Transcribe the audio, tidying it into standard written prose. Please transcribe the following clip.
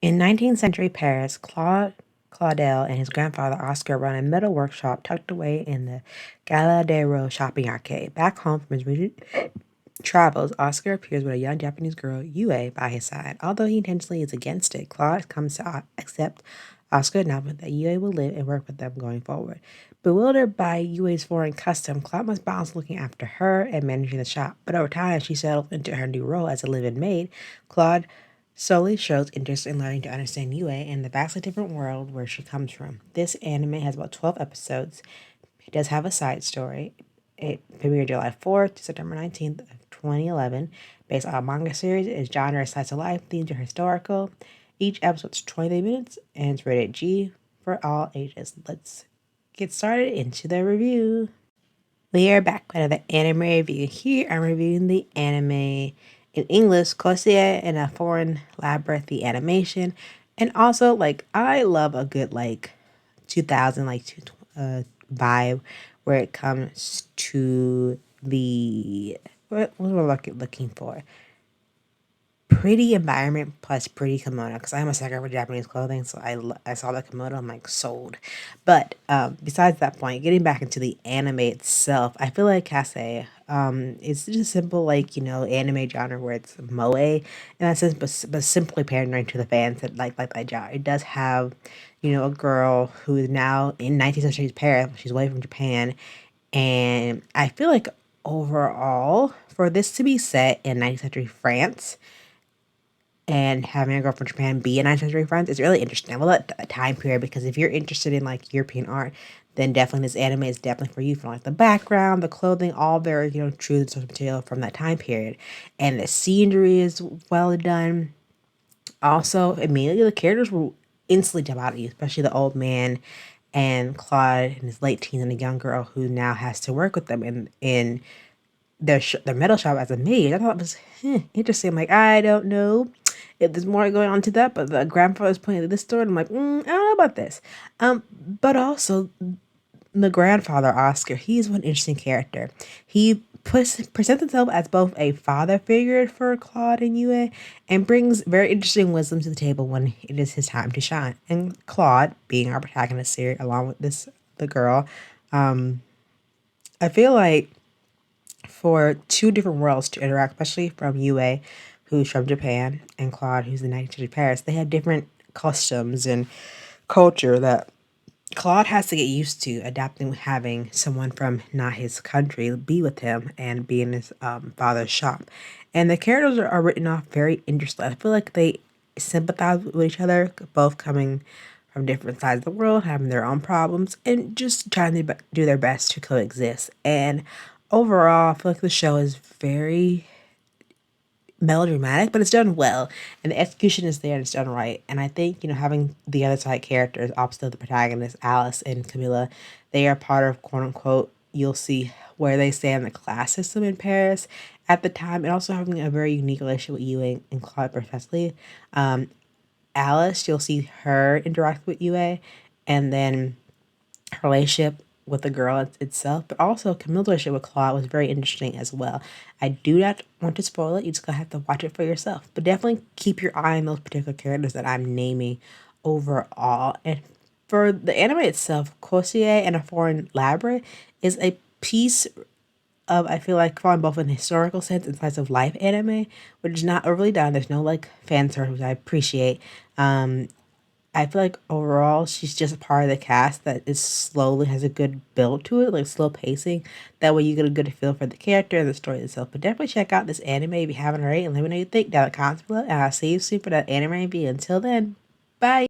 In 19th century Paris, Claude Claudel and his grandfather Oscar run a metal workshop tucked away in the Galerie du Roy shopping arcade. Back home from his rigid travels, Oscar appears with a young Japanese girl, Yue, by his side. Although he intentionally is against it, Claude comes to accept Oscar announcement that Yue will live and work with them going forward. Bewildered by Yue's foreign custom, Claude must balance looking after her and managing the shop. But over time, as she settles into her new role as a live-in maid, Claude slowly shows interest in learning to understand Yue and the vastly different world where she comes from. This anime has about 12 episodes. It does have a side story. It premiered July 4th to September 19th of 2011. Based on a manga series, its genre is slice of life, themes are historical. Each episode is 23 minutes and it's rated G for all ages. Let's get started into the review. We are back with another anime review. Here I'm reviewing the anime in English, Croisée, and a foreign Labyrinth, the animation. And also, I love a good, 2000, vibe where it comes to what am I looking for? Pretty environment plus pretty kimono, because I'm a sucker for Japanese clothing, so I saw the kimono, I'm like sold. But besides that point, getting back into the anime itself, I feel like Kase it's just a simple anime genre where it's moe in that sense, but simply pandering to the fans that like that genre. It does have a girl who is now in 19th century Paris. She's away from Japan, and I feel like overall for this to be set in 19th century France and having a girl from Japan be a 19th century France is really interesting. I love that time period because if you're interested in European art, then definitely this anime is definitely for you, from the background, the clothing, all very true source material from that time period, and the scenery is well done. Also, immediately the characters will instantly jump out at you, especially the old man and Claude in his late teens and a young girl who now has to work with them in their metal shop as a maid. I thought it was interesting. I'm like, I don't know if there's more going on to that, but the grandfather's pointing to this story, and I'm like, I don't know about this. But also the grandfather Oscar, he's one interesting character. He presents himself as both a father figure for Claude and Yue, and brings very interesting wisdom to the table when it is his time to shine. And Claude, being our protagonist here, along with the girl, I feel like for two different worlds to interact, especially from Yue, who's from Japan, and Claude, who's in 19th Paris, they have different customs and culture that Claude has to get used to adapting, having someone from not his country be with him and be in his father's shop. And the characters are written off very interestingly. I feel like they sympathize with each other, both coming from different sides of the world, having their own problems, and just trying to do their best to coexist. And overall, I feel like the show is very melodramatic, but it's done well, and the execution is there and it's done right. And I think having the other side characters opposite of the protagonist, Alice and Camilla, they are part of quote unquote. You'll see where they stand in the class system in Paris at the time, and also having a very unique relationship with Yue and Claude professionally. Alice, you'll see her interact with Yue, and then her relationship with the girl itself, but also Camille's relationship with Claude was very interesting as well. I do not want to spoil it. You just gonna have to watch it for yourself. But definitely keep your eye on those particular characters that I'm naming overall. And for the anime itself, Croisée and a Foreign Labyrinth is a piece of, I feel like, falling both in historical sense and slice of life anime, which is not overly done. There's no fan service, which I appreciate. I feel like overall she's just a part of the cast that is slowly has a good build to it, like slow pacing. That way you get a good feel for the character and the story itself. But definitely check out this anime if you haven't already, and let me know what you think down in the comments below. And I'll see you soon for that anime review. Until then, bye.